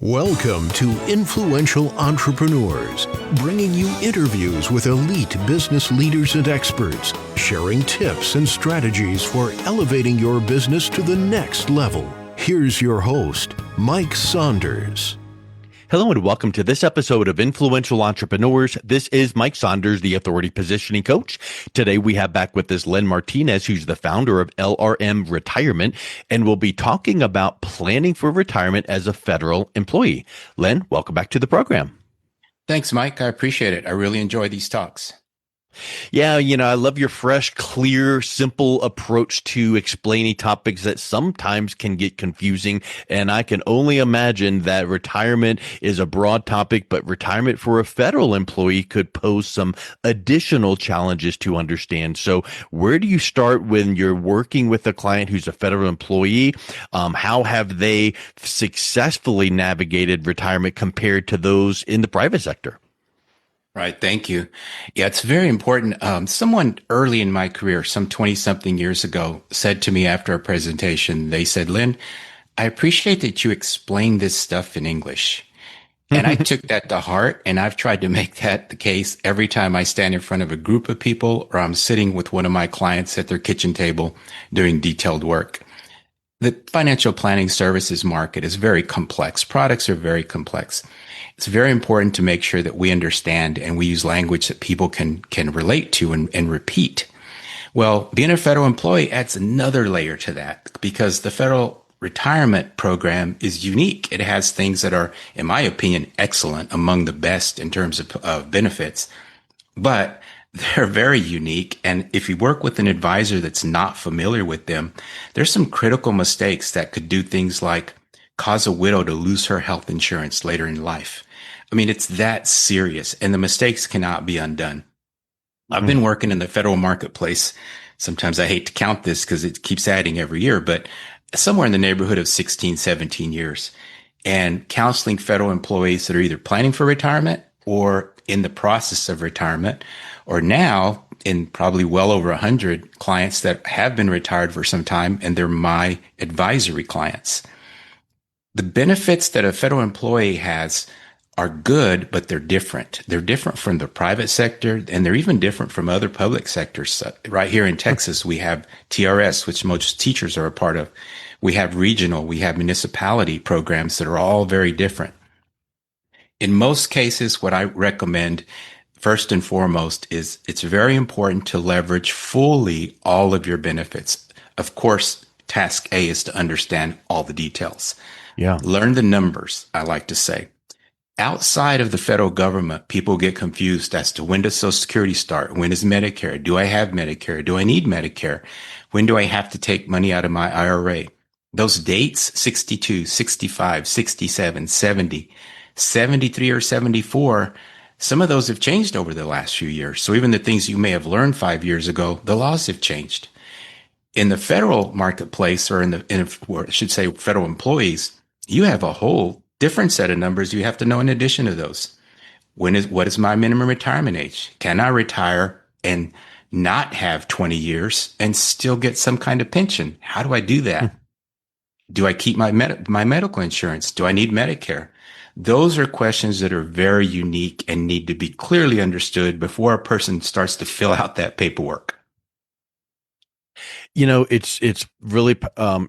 Welcome to Influential Entrepreneurs, bringing you interviews with elite business leaders and experts, sharing tips and strategies for elevating your business to the next level. Here's your host, Mike Saunders. Hello and welcome to this episode of Influential Entrepreneurs. This is Mike Saunders, the Authority Positioning Coach. Today we have back with us Len Martinez, who's the founder of LRM Retirement, and we'll be talking about planning for retirement as a federal employee. Len, welcome back to the program. Thanks, Mike. I appreciate it. I really enjoy these talks. Yeah, I love your fresh, clear, simple approach to explaining topics that sometimes can get confusing. And I can only imagine that retirement is a broad topic, but retirement for a federal employee could pose some additional challenges to understand. So where do you start when you're working with a client who's a federal employee? How have they successfully navigated retirement compared to those in the private sector? Right. Thank you. Yeah, it's very important. Someone early in my career, some 20-something years ago, said to me after a presentation, they said, "Len, I appreciate that you explain this stuff in English." And I took that to heart, and I've tried to make that the case every time I stand in front of a group of people or I'm sitting with one of my clients at their kitchen table doing detailed work. The financial planning services market is very complex. Products are very complex. It's very important to make sure that we understand and we use language that people can relate to and repeat. Well, being a federal employee adds another layer to that because the federal retirement program is unique. It has things that are, in my opinion, excellent, among the best in terms of benefits, but they're very unique. And if you work with an advisor that's not familiar with them, there's some critical mistakes that could do things like cause a widow to lose her health insurance later in life. I mean, it's that serious, and the mistakes cannot be undone. I've been working in the federal marketplace. Sometimes I hate to count this because it keeps adding every year, but somewhere in the neighborhood of 16, 17 years, and counseling federal employees that are either planning for retirement or in the process of retirement, or now in probably well over 100 clients that have been retired for some time, and they're my advisory clients. The benefits that a federal employee has are good, but they're different. They're different from the private sector, and they're even different from other public sectors. Right here in Texas, we have TRS, which most teachers are a part of. We have regional, we have municipality programs that are all very different. In most cases, what I recommend first and foremost is it's very important to leverage fully all of your benefits. Of course, task A is to understand all the details. Yeah. Learn the numbers, I like to say. Outside of the federal government, people get confused as to when does Social Security start? When is Medicare? Do I have Medicare? Do I need Medicare? When do I have to take money out of my IRA? Those dates, 62, 65, 67, 70, 73 or 74, some of those have changed over the last few years. So even the things you may have learned 5 years ago, the laws have changed. In the federal marketplace, or or I should say federal employees, you have a whole different set of numbers you have to know in addition to those. What is my minimum retirement age? Can I retire and not have 20 years and still get some kind of pension? How do I do that? Do I keep my medical insurance? Do I need Medicare? Those are questions that are very unique and need to be clearly understood before a person starts to fill out that paperwork. It's really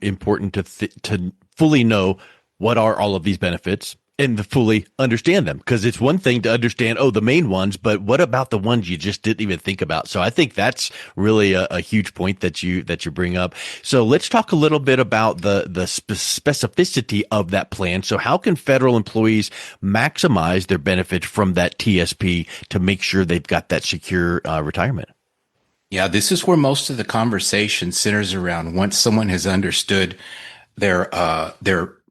important to fully know what are all of these benefits and to fully understand them, because it's one thing to understand, the main ones, but what about the ones you just didn't even think about? So I think that's really a huge point that you bring up. So let's talk a little bit about the specificity of that plan. So how can federal employees maximize their benefit from that TSP to make sure they've got that secure retirement? Yeah, this is where most of the conversation centers around. Once someone has understood their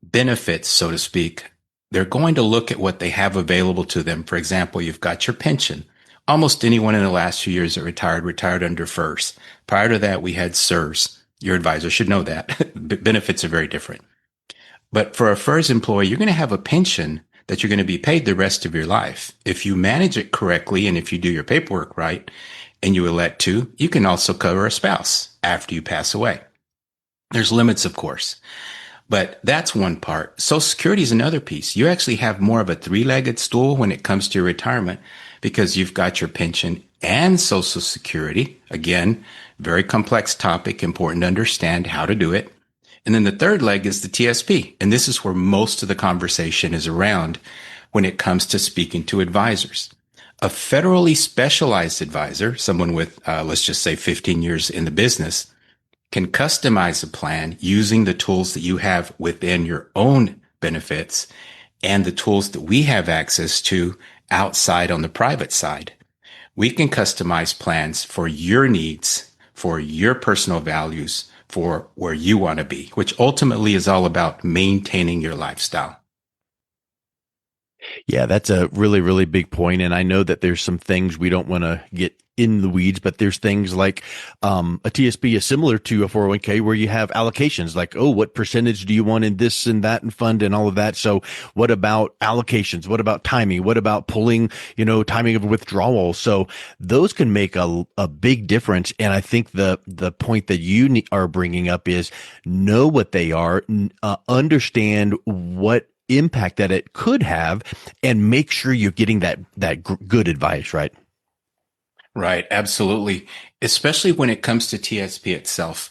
benefits, so to speak, they're going to look at what they have available to them. For example, you've got your pension. Almost anyone in the last few years that retired under FERS. Prior to that, we had SERS. Your advisor should know that. Benefits are very different. But for a FERS employee, you're going to have a pension that you're going to be paid the rest of your life. If you manage it correctly and if you do your paperwork right and you elect to, you can also cover a spouse after you pass away. There's limits, of course. But that's one part. Social Security is another piece. You actually have more of a three-legged stool when it comes to your retirement because you've got your pension and Social Security. Again, very complex topic, important to understand how to do it. And then the third leg is the TSP. And this is where most of the conversation is around when it comes to speaking to advisors. A federally specialized advisor, someone with, let's just say 15 years in the business, can customize a plan using the tools that you have within your own benefits and the tools that we have access to outside on the private side. We can customize plans for your needs, for your personal values, for where you want to be, which ultimately is all about maintaining your lifestyle. Yeah, that's a really, really big point. And I know that there's some things we don't want to get in the weeds, but there's things like a TSP is similar to a 401k where you have allocations like, oh, what percentage do you want in this and that and fund and all of that? So what about allocations? What about timing? What about pulling, timing of withdrawal? So those can make a big difference. And I think the point that you are bringing up is know what they are, understand what impact that it could have, and make sure you're getting that good advice, right? Right, absolutely. Especially when it comes to TSP itself.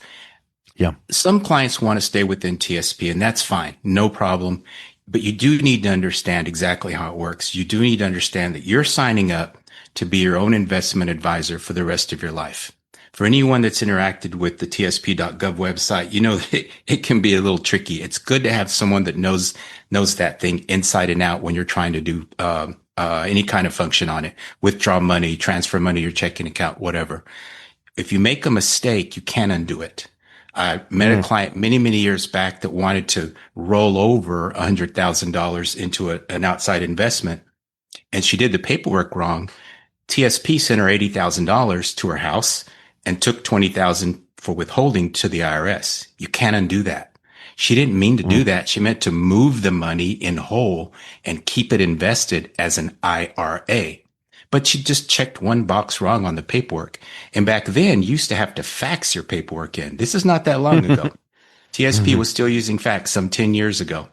Yeah. Some clients want to stay within TSP, and that's fine, no problem. But you do need to understand exactly how it works. You do need to understand that you're signing up to be your own investment advisor for the rest of your life. For anyone that's interacted with the tsp.gov website, you know that it can be a little tricky. It's good to have someone that knows that thing inside and out when you're trying to do any kind of function on it, withdraw money, transfer money, your checking account, whatever. If you make a mistake, you can't undo it. I met a client many, many years back that wanted to roll over $100,000 into an outside investment, and she did the paperwork wrong. TSP sent her $80,000 to her house and took $20,000 for withholding to the IRS. You can't undo that. She didn't mean to do that. She meant to move the money in whole and keep it invested as an IRA. But she just checked one box wrong on the paperwork. And back then, you used to have to fax your paperwork in. This is not that long ago. TSP was still using fax some 10 years ago.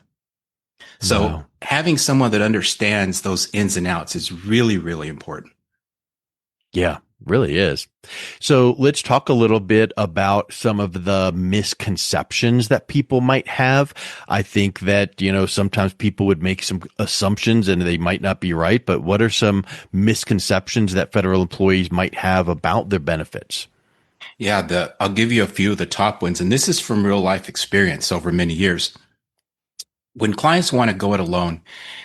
So having someone that understands those ins and outs is really, really important. Yeah, really is. So let's talk a little bit about some of the misconceptions that people might have. I think that, sometimes people would make some assumptions and they might not be right, but what are some misconceptions that federal employees might have about their benefits? Yeah, I'll give you a few of the top ones, and this is from real life experience over many years. When clients want to go it alone,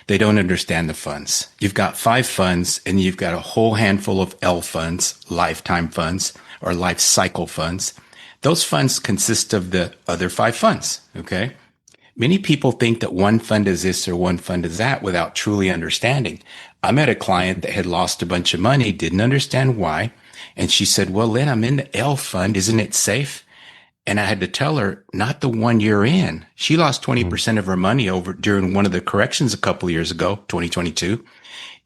they don't understand the funds. You've got 5 funds and you've got a whole handful of L funds, lifetime funds or life cycle funds. Those funds consist of the other 5 funds. Okay. Many people think that one fund is this or one fund is that without truly understanding. I met a client that had lost a bunch of money, didn't understand why. And she said, well, Len, I'm in the L fund. Isn't it safe? And I had to tell her, not the one you're in. She lost 20% of her money over during one of the corrections a couple of years ago, 2022.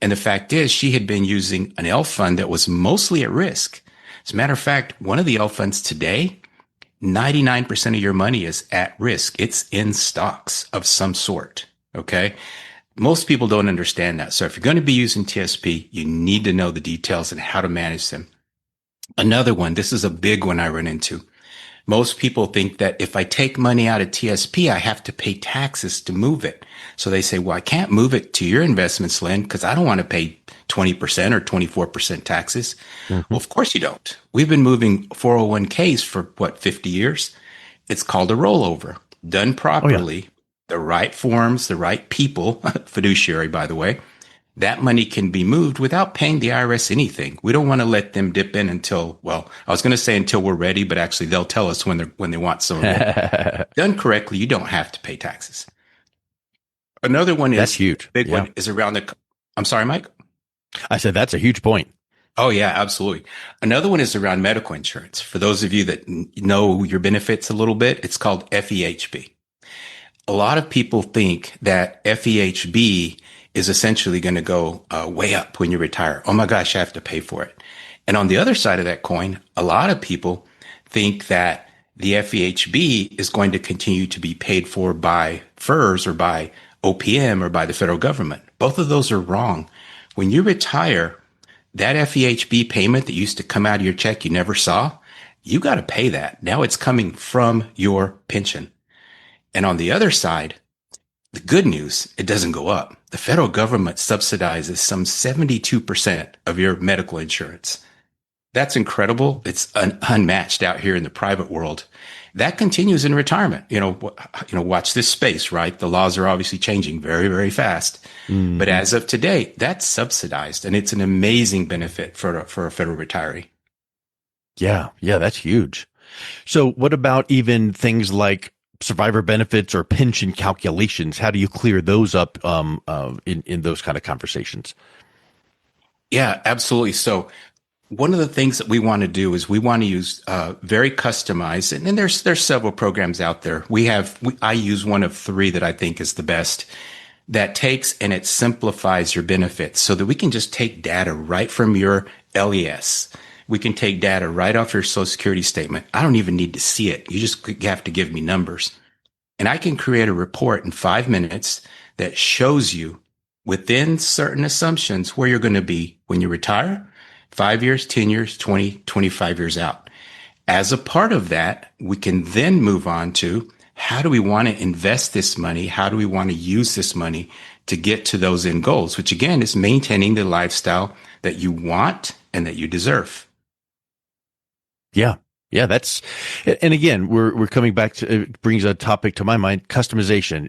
And the fact is, she had been using an L fund that was mostly at risk. As a matter of fact, one of the L funds today, 99% of your money is at risk. It's in stocks of some sort. Okay. Most people don't understand that. So if you're going to be using TSP, you need to know the details and how to manage them. Another one, this is a big one I run into. Most people think that if I take money out of TSP, I have to pay taxes to move it. So they say, well, I can't move it to your investments, Len, because I don't want to pay 20% or 24% taxes. Well, of course you don't. We've been moving 401ks for 50 years. It's called a rollover. Done properly, the right forms, the right people, fiduciary, by the way, that money can be moved without paying the IRS anything. We don't want to let them dip in until, well, I was going to say until we're ready, but actually they'll tell us when they want some of it. Done correctly, you don't have to pay taxes. Another one is that's huge. Big one is around I'm sorry, Mike. I said that's a huge point. Oh yeah, absolutely. Another one is around medical insurance. For those of you that know your benefits a little bit, it's called FEHB. A lot of people think that FEHB is essentially going to go way up when you retire. Oh my gosh, I have to pay for it. And on the other side of that coin, a lot of people think that The FEHB is going to continue to be paid for by FERS or by OPM or by the federal government. Both of those are wrong. When you retire, that FEHB payment that used to come out of your check you never saw, you got to pay that. Now it's coming from your pension. And on the other side, the good news, it doesn't go up. The federal government subsidizes some 72% of your medical insurance. That's incredible. It's unmatched out here in the private world. That continues in retirement. Watch this space, right? The laws are obviously changing very, very fast. Mm-hmm. But as of today, that's subsidized, and it's an amazing benefit for a federal retiree. Yeah, that's huge. So what about even things like survivor benefits or pension calculations? How do you clear those up in those kind of conversations? Yeah, absolutely. So one of the things that we want to do is we want to use very customized, and there's several programs out there. I use one of three that I think is the best, that takes and it simplifies your benefits so that we can just take data right from your LES. We can take data right off your Social Security statement. I don't even need to see it. You just have to give me numbers. And I can create a report in 5 minutes that shows you within certain assumptions where you're going to be when you retire, 5 years, 10 years, 20, 25 years out. As a part of that, we can then move on to how do we want to invest this money? How do we want to use this money to get to those end goals, which again is maintaining the lifestyle that you want and that you deserve. Yeah, that's, and again, we're coming back to, it brings a topic to my mind, customization.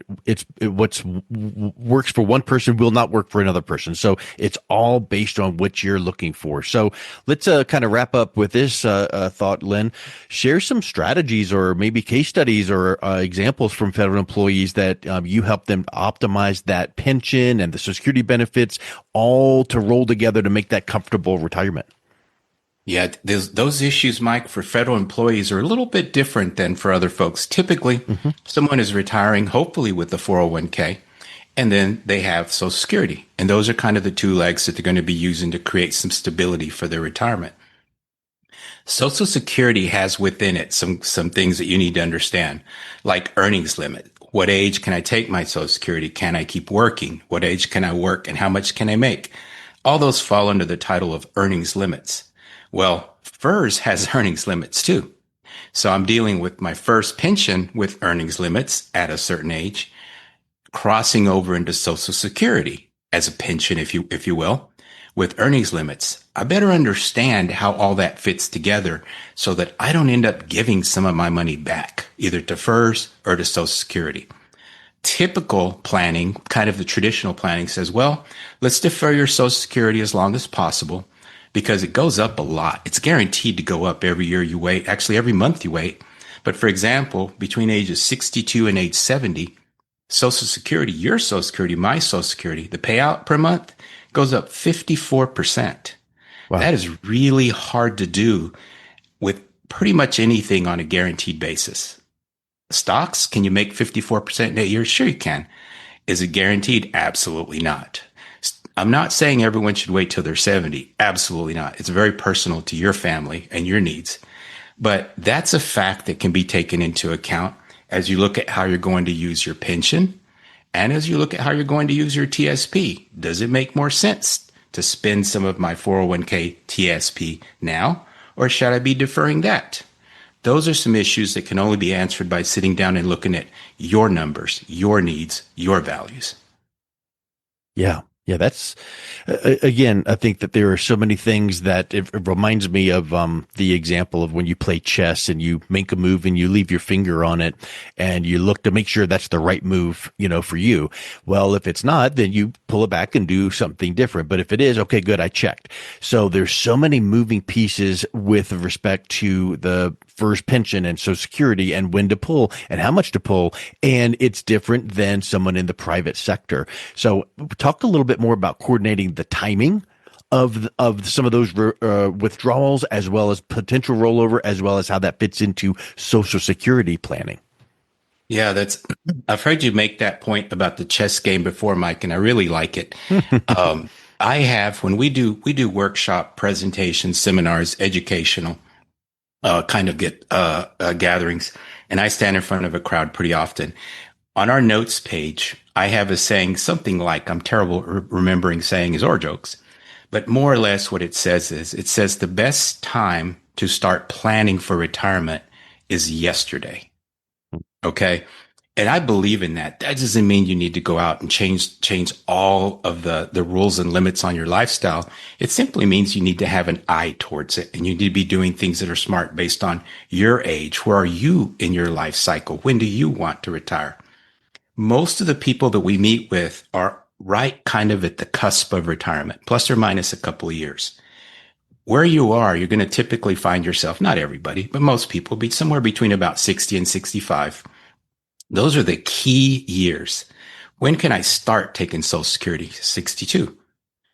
What's works for one person will not work for another person. So it's all based on what you're looking for. So let's kind of wrap up with this thought, Len. Share some strategies or maybe case studies or examples from federal employees that you help them optimize that pension and the Social Security benefits all to roll together to make that comfortable retirement. Yeah, those issues, Mike, for federal employees are a little bit different than for other folks. Typically, someone is retiring, hopefully with the 401k, and then they have Social Security. And those are kind of the two legs that they're going to be using to create some stability for their retirement. Social Security has within it some things that you need to understand, like earnings limit. What age can I take my Social Security? Can I keep working? What age can I work and how much can I make? All those fall under the title of earnings limits. Well, FERS has earnings limits too. So I'm dealing with my first pension with earnings limits at a certain age, crossing over into Social Security as a pension, if you will, with earnings limits. I better understand how all that fits together so that I don't end up giving some of my money back, either to FERS or to Social Security. Typical planning, kind of the traditional planning, says, well, let's defer your Social Security as long as possible, because it goes up a lot. It's guaranteed to go up every year you wait, actually every month you wait. But for example, between ages 62 and age 70, Social Security, your Social Security, my Social Security, the payout per month goes up 54%. Wow. That is really hard to do with pretty much anything on a guaranteed basis. Stocks, can you make 54% in 8 years? Sure you can. Is it guaranteed? Absolutely not. I'm not saying everyone should wait till they're 70. Absolutely not. It's very personal to your family and your needs. But that's a fact that can be taken into account as you look at how you're going to use your pension and as you look at how you're going to use your TSP. Does it make more sense to spend some of my 401k TSP now, or should I be deferring that? Those are some issues that can only be answered by sitting down and looking at your numbers, your needs, your values. Yeah, that's, again, I think that there are so many things that it reminds me of the example of when you play chess and you make a move and you leave your finger on it and you look to make sure that's the right move, for you. Well, if it's not, then you pull it back and do something different. But if it is, okay, good, I checked. So there's so many moving pieces with respect to the first pension and Social Security and when to pull and how much to pull. And it's different than someone in the private sector. So talk a little bit more about coordinating the timing of some of those withdrawals as well as potential rollover, as well as how that fits into Social Security planning. Yeah, I've heard you make that point about the chess game before, Mike, and I really like it. When we do workshop presentations, seminars, educational, kind of get gatherings, and I stand in front of a crowd pretty often. On our notes page, I have a saying, something like, I'm terrible remembering sayings or jokes, but more or less what it says is, it says the best time to start planning for retirement is yesterday. Okay. And I believe in that. That doesn't mean you need to go out and change all of the rules and limits on your lifestyle. It simply means you need to have an eye towards it, and you need to be doing things that are smart based on your age. Where are you in your life cycle? When do you want to retire? Most of the people that we meet with are right kind of at the cusp of retirement, plus or minus a couple of years. Where you are, you're going to typically find yourself, not everybody, but most people, be somewhere between about 60 and 65. Those are the key years. When can I start taking Social Security? 62.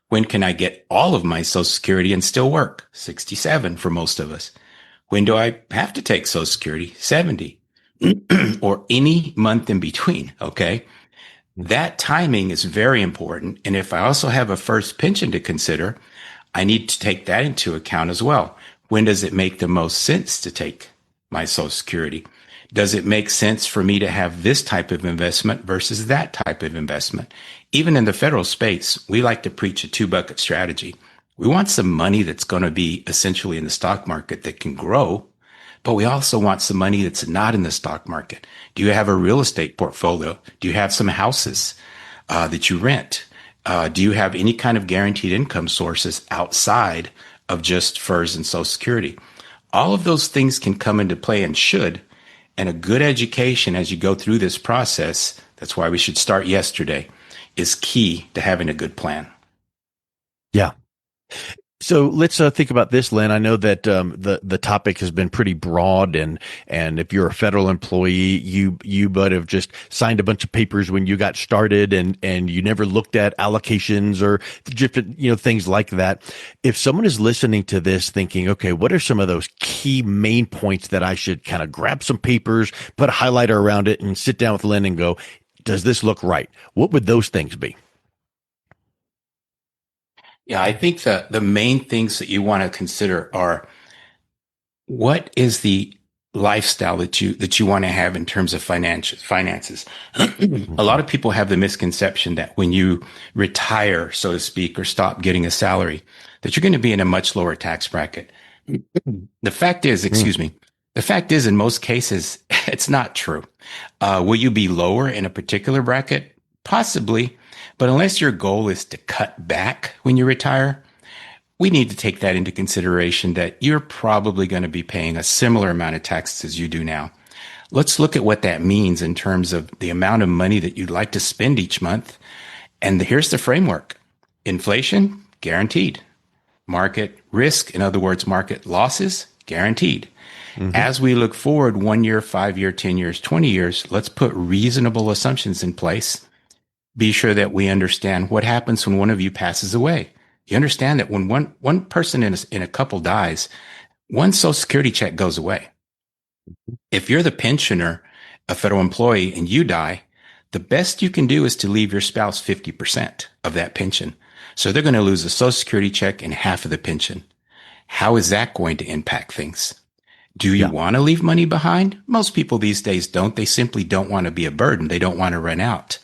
When can I get all of my Social Security and still work? 67 for most of us. When do I have to take Social Security? 70. Or any month in between. Okay. That timing is very important. And if I also have a first pension to consider, I need to take that into account as well. When does it make the most sense to take my Social Security? Does it make sense for me to have this type of investment versus that type of investment? Even in the federal space, we like to preach a two-bucket strategy. We want some money that's going to be essentially in the stock market that can grow, but we also want some money that's not in the stock market. Do you have a real estate portfolio? Do you have some houses that you rent? Do you have any kind of guaranteed income sources outside of just FERS and Social Security? All of those things can come into play and should. And a good education as you go through this process, that's why we should start yesterday, is key to having a good plan. Yeah. So let's think about this, Len. I know that the topic has been pretty broad, and if you're a federal employee, you but have just signed a bunch of papers when you got started, and you never looked at allocations or different things like that. If someone is listening to this, thinking, okay, what are some of those key main points that I should kind of grab some papers, put a highlighter around it, and sit down with Len and go, does this look right? What would those things be? Yeah, I think the main things that you want to consider are, what is the lifestyle that you want to have in terms of finances. A lot of people have the misconception that when you retire, so to speak, or stop getting a salary, that you're going to be in a much lower tax bracket. The fact is, the fact is, in most cases, it's not true. Will you be lower in a particular bracket? Possibly. But unless your goal is to cut back when you retire, we need to take that into consideration, that you're probably going to be paying a similar amount of taxes as you do now. Let's look at what that means in terms of the amount of money that you'd like to spend each month. And here's the framework. Inflation, guaranteed. Market risk, in other words, market losses, guaranteed. As we look forward 1 year, 5 year, 10 years, 20 years, let's put reasonable assumptions in place. Be sure that we understand what happens when one of you passes away. You understand that when one person in a couple dies, one Social Security check goes away. If you're the pensioner, a federal employee, and you die, the best you can do is to leave your spouse 50% of that pension. So they're going to lose a Social Security check and half of the pension. How is that going to impact things? Do you want to leave money behind? Most people these days don't. They simply don't want to be a burden. They don't want to run out.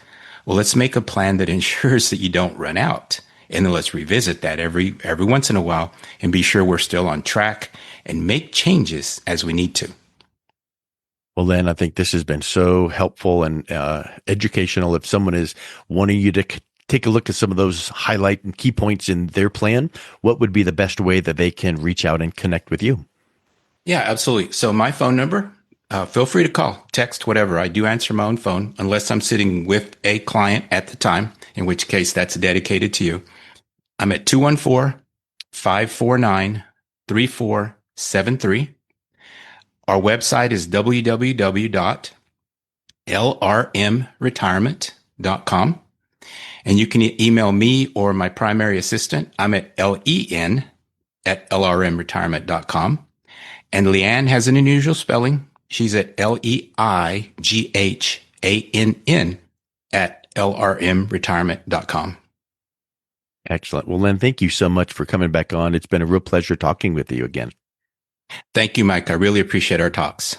Well, let's make a plan that ensures that you don't run out. And then let's revisit that every once in a while and be sure we're still on track and make changes as we need to. Well, Len, I think this has been so helpful and educational. If someone is wanting you to take a look at some of those highlight and key points in their plan, what would be the best way that they can reach out and connect with you? Yeah, absolutely. So my phone number, feel free to call, text, whatever. I do answer my own phone unless I'm sitting with a client at the time, in which case that's dedicated to you. I'm at 214-549-3473. Our website is www.lrmretirement.com. And you can email me or my primary assistant. I'm at len@lrmretirement.com. And Leanne has an unusual spelling. She's at LEIGHANN@lrmretirement.com. Excellent. Well, Len, thank you so much for coming back on. It's been a real pleasure talking with you again. Thank you, Mike. I really appreciate our talks.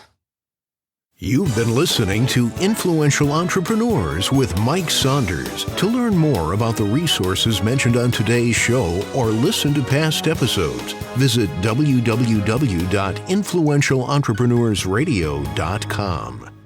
You've been listening to Influential Entrepreneurs with Mike Saunders. To learn more about the resources mentioned on today's show or listen to past episodes, visit www.influentialentrepreneursradio.com.